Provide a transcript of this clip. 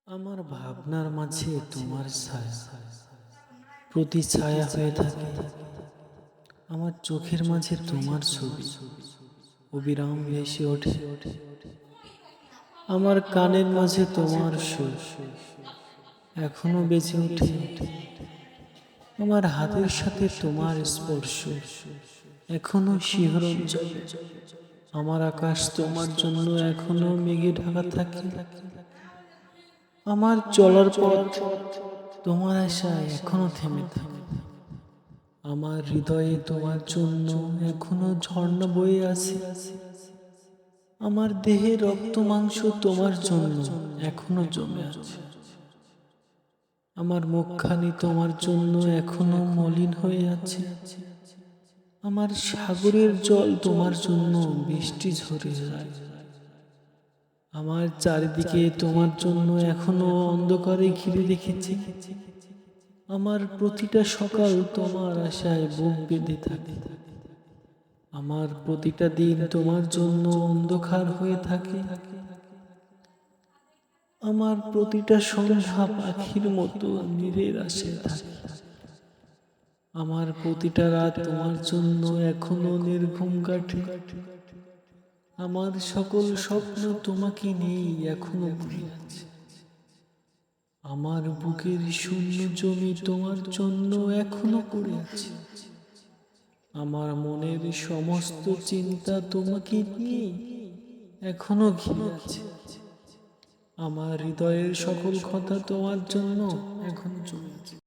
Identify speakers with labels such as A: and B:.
A: আমার ভাবনার মাঝে তোমার ছায়া প্রতি ছায়া হয়ে থাকে। আমার চোখের মাঝে তোমার ছবি অবিরাম ভেসে ওঠে। আমার কানের মাঝে তোমার সুর এখনো বেজে ওঠে। আমার হাতের সাথে তোমার স্পর্শ এখনো শিহরণ জাগে। আমার আকাশ তোমার জন্য এখনো মেঘে ঢাকা থাকে। আমার চলার পথ তোমার আশায় এখনো থেমে থাকে। আমার হৃদয়ে তোমার জন্য এখনো ঝর্ণা বয়ে আছে। আমার দেহে রক্ত মাংস তোমার জন্য এখনো জমে আছে। আমার মুখখানি তোমার জন্য এখনো মলিন হয়ে আছে। আমার সাগরের জল তোমার জন্য বৃষ্টি ঝরে যায়। আমার চারিদিকে তোমার জন্য এখনো অন্ধকারে ঘিরে রেখেছি। আমার প্রতিটা সকাল তোমার আশায় বুক বেঁধে থাকে। আমার প্রতিটা দিন তোমার জন্য অন্ধকার হয়ে থাকে। আমার প্রতিটা সন্ধ্যা পাখির মতো নীড়ের আশায় থাকে। আমার প্রতিটা রাত তোমার জন্য এখনো নির্ঘুম কাটে। আমার সকল স্বপ্ন তোমাকে নিয়েই এখনো পড়ে আছে। আমার বুকের শূন্য জমি তোমার জন্য এখনো পড়ে আছে। আমার মনের সমস্ত চিন্তা তোমাকে নিয়ে এখনো ঘিরে আছে। আমার হৃদয়ের সকল কথা তোমার জন্য এখনো চলছে।